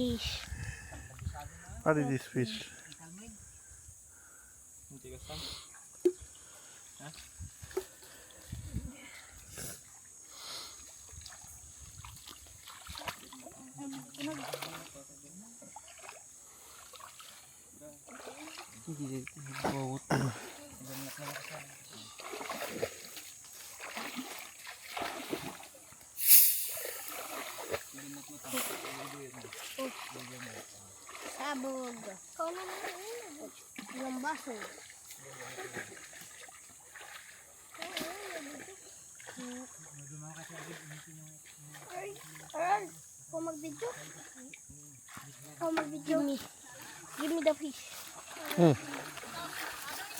Fish. What is this fish? Sabog. Ilang baso. Aral, kung mag-video. Give me the fish.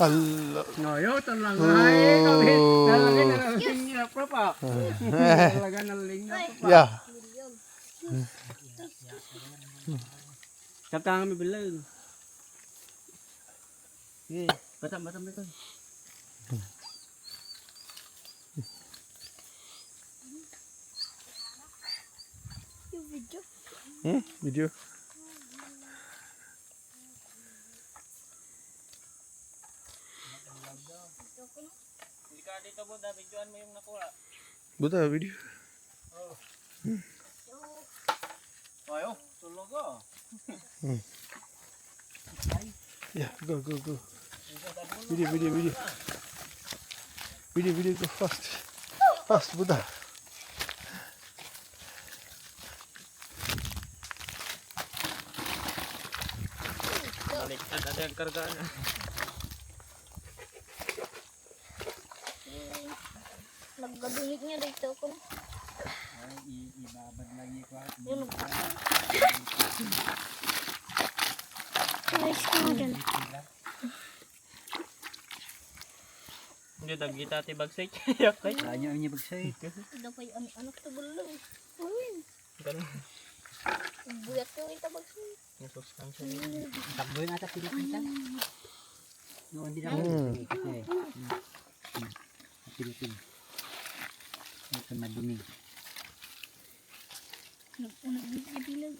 Allah. Ngayon, talangay. Talangay nalaling niya pa pa. Talaga nalaling niya pa pa. Yeah. Kapta kami bilang. Sige, batam ito. Yung video. Video. Hindi ka dito Buda, videoan mo yung nakuha. Buta video. Ayo, tulog ko. Yeah, go. Video. Video, go fast. Fast, Buddha. Baliktad ada yang kargaan. Naggaduhit niya dito ko. Ibabad lagi ko. Yun. Guys, kamo dyan. Hindi dagita ti bagsay. Okay. Kanya niya bagsay. Ito pa yung anak to bulong. Uy. Ganun. Buyat ko yung tabag siya. Nasustansya. Takbo yung ata pilipitan. Noon din ako. Pilipin. Ito madinig. Nagbilang.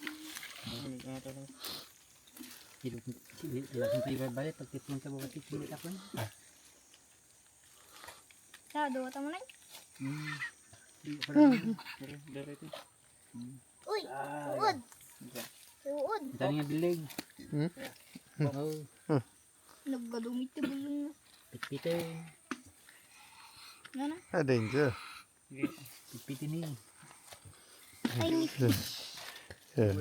Ilaking tayo balik. Pagtipon sa bawat tipon ako na. Sa dawa tamo na. Dari itu. Uy, uod. Uod. Dali nga bilig. Oo. Naggadumit yung bulong na. Pitpitin. Ano na? Danger. Pitpitin eh. Tiny fish. Yeah.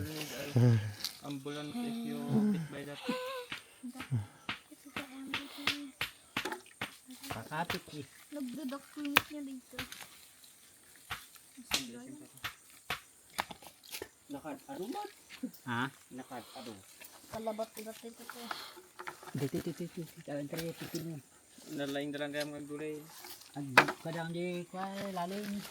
Ambulance if you hit by that. Kakapit eh. Nagdadak-punit niya dito. Nakad-arumat. Ha? Nakad-aro. Kalabat-ulat dito ko. Dito. Talan tayo pitpitin eh. Nalaing dalang kaya mga gulay. Kadang di kwa lalim.